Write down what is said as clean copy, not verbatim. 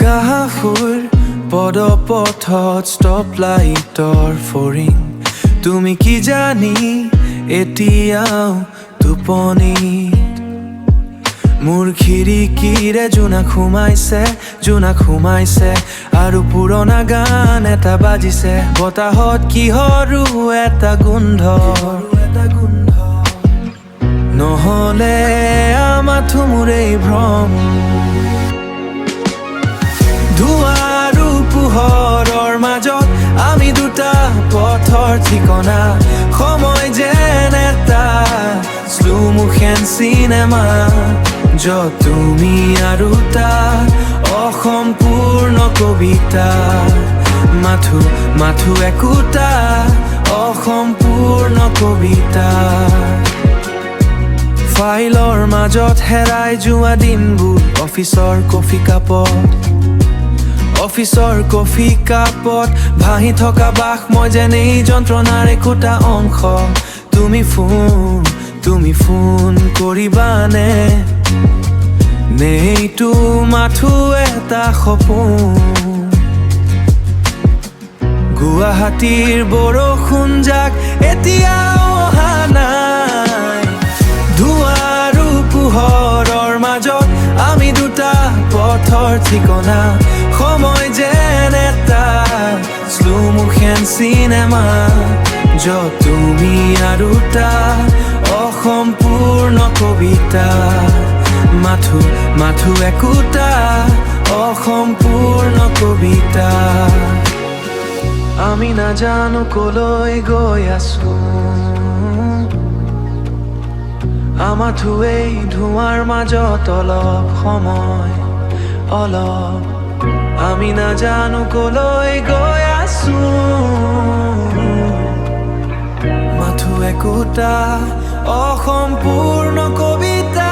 কাহুৰ পদপথত ষ্টপ লাইটৰ ফৰিং তুমি কি জানি এতিয়াও টোপনিত মোৰ খিৰিকীৰে জোনাক সোমাইছে আৰু পুৰণা গান এটা বাজিছে বতাহত কিহৰো এটা গোন্ধ নহ'লে আমাথো মোৰেই ভ্ৰম ধোঁৱা আৰু পোহৰৰ মাজত আমি দুটা পথৰ ঠিকনা সময় যেন এটা শ্লো মোশন চিনেমা য'ত তুমি আৰু তাৰ অসম্পূৰ্ণ কবিতা মাথো একোটা অসম্পূৰ্ণ কবিতা ফাইলৰ মাজত হেৰাই যোৱা দিনবোৰ অফিচৰ কফি কাপত ভাহি থকা বাস মই যেন এই যন্ত্ৰণাৰ একোটা অংশ তুমি ফোন কৰিবানে নে এইটো মাথো এটা সপোন গুৱাহাটীৰ বৰষুণ যাক এতিয়াও অহা নাই ধোঁৱা আৰু পোহৰৰ মাজত আমি দুটা পথৰ ঠিকনা সময় যেন এটা শ্লো মোশন চিনেমা য'ত তুমি আৰু তাৰ অসম্পূৰ্ণ কবিতা মাথো একোটা অসম্পূৰ্ণ কবিতা আমি নাজানো কলৈ গৈ আছো আমাথো এই ধোঁৱাৰ মাজত অলপ আমি নাজানো কলৈ গৈ আছো মাথো একোটা অসম্পূৰ্ণ কবিতা